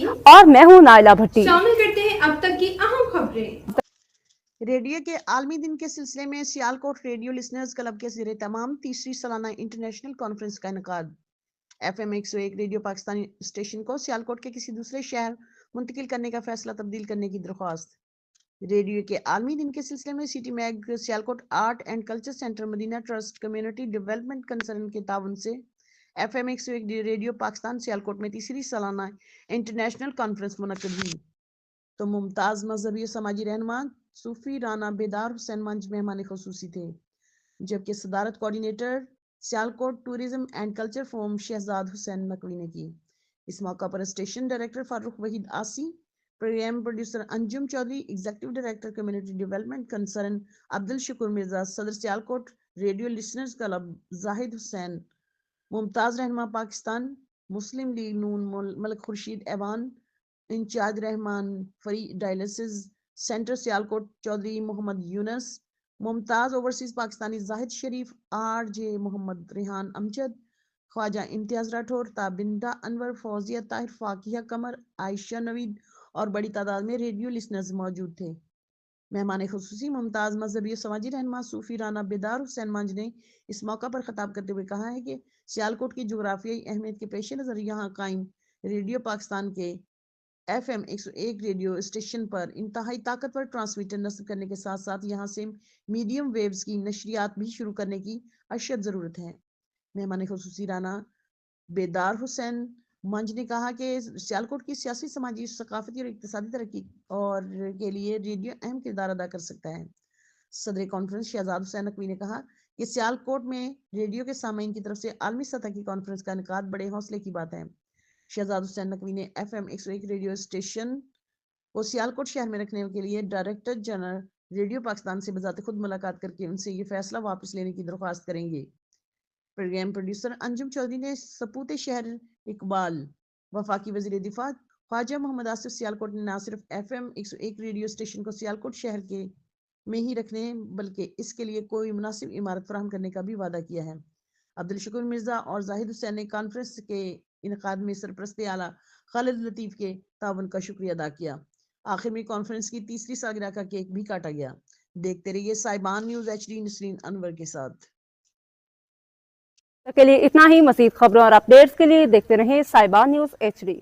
اور میں ہوں نائلہ بھٹی۔ شامل کرتے ہیں اب تک کی اہم خبریں۔ ریڈیو کے عالمی دن کے سلسلے میں سیالکوٹ ریڈیو لسنرز کلب کے زیر تمام تیسری سالانہ انٹرنیشنل کانفرنس کا انعقاد۔ FM 101 ریڈیو پاکستانی اسٹیشن کو سیالکوٹ کے کسی دوسرے شہر منتقل کرنے کا فیصلہ تبدیل کرنے کی درخواست۔ ریڈیو کے عالمی دن کے سلسلے میں city mag Sialkot art and culture centre Madina trust community development concern کے تعاون سے FM 101 ریڈیو پاکستان سیالکوٹ میں تیسری سالانہ انٹرنیشنل کانفرنس منعقد ہوئی تو ممتاز مذہبی و سماجی رہنما صوفی رانا بیدار حسین منج مہمان خصوصی تھے، جبکہ صدارت coordinator Sialkot tourism and culture forum Shahzad Hussain Naqvi نے کی۔ اس موقع پر station director Farooq Waheed Asi, programme producer Anjum Chaudhry, executive director community development concern Abdul Shakoor Mirza, صدر Sialkot radio listeners club Zahid Hussain, ممتاز رہنما پاکستان مسلم لیگ نون ملک خورشید ایوان in charge Rehman free dialysis centre Sialkot Chaudhry Muhammad Younis, ممتاز اوورسیز پاکستانی زاہد شریف، RJ محمد ریحان امجد، خواجہ امتیاز راٹھور، تابندہ انور، فوزیہ طاہر، فاقیہ قمر، عائشہ نوید اور بڑی تعداد میں ریڈیو لسنرز موجود تھے۔ مہمان خصوصی ممتاز مذہبی و سماجی رہنما صوفی رانا بیدار حسین منج نے اس موقع پر خطاب کرتے ہوئے کہا ہے کہ سیالکوٹ کی جغرافیائی اہمیت کے پیش نظر یہاں قائم ریڈیو پاکستان کے FM 101 ریڈیو اسٹیشن پر انتہائی طاقتور ٹرانسمیٹر نصب کرنے کے ساتھ ساتھ یہاں سے میڈیم ویوز کی نشریات بھی شروع کرنے کی اشد ضرورت ہے۔ مہمان خصوصی رانا بیدار حسین منج نے کہا کہ سیالکوٹ کی سیاسی، سماجی، ثقافتی اور اقتصادی ترقی اور کے لیے ریڈیو اہم کردار ادا کر سکتا ہے۔ صدر کانفرنس شہزاد حسین نقوی نے کہا کہ سیالکوٹ میں ریڈیو کے سامعین کی طرف سے عالمی سطح کی کانفرنس کا انعقاد بڑے حوصلے کی بات ہے۔ شہزاد حسین نقوی نے FM 101 ریڈیو اسٹیشن کو سیالکوٹ شہر میں رکھنے کے لیے ڈائریکٹر جنرل ریڈیو پاکستان سے بذات خود ملاقات کر کے ان سے یہ فیصلہ واپس لینے کی درخواست کریں گے۔ پروگرام پروڈیوسر انجم چودھری نے سپوت شہر اقبال، وفاقی وزیر دفاع خواجہ محمد آصف سیالکوٹ نے نہ صرف FM 101 ریڈیو اسٹیشن کو سیالکوٹ شہر کے میں ہی رکھنے بلکہ اس کے لیے کوئی مناسب عمارت فراہم کرنے کا بھی وعدہ کیا ہے۔ عبدالشکور مرزا اور زاہد حسین نے کانفرنس کے انعقاد میں سرپرست اعلیٰ خالد لطیف کے تعاون کا شکریہ ادا کیا۔ آخر میں کانفرنس کی تیسری سالگرہ کا کیک بھی کاٹا گیا۔ دیکھتے رہیے صاحبان نیوز HD نسرین انور کے ساتھ۔ کے لیے اتنا ہی، مزید خبروں اور اپڈیٹس کے لیے دیکھتے رہیں صاحبان نیوز HD۔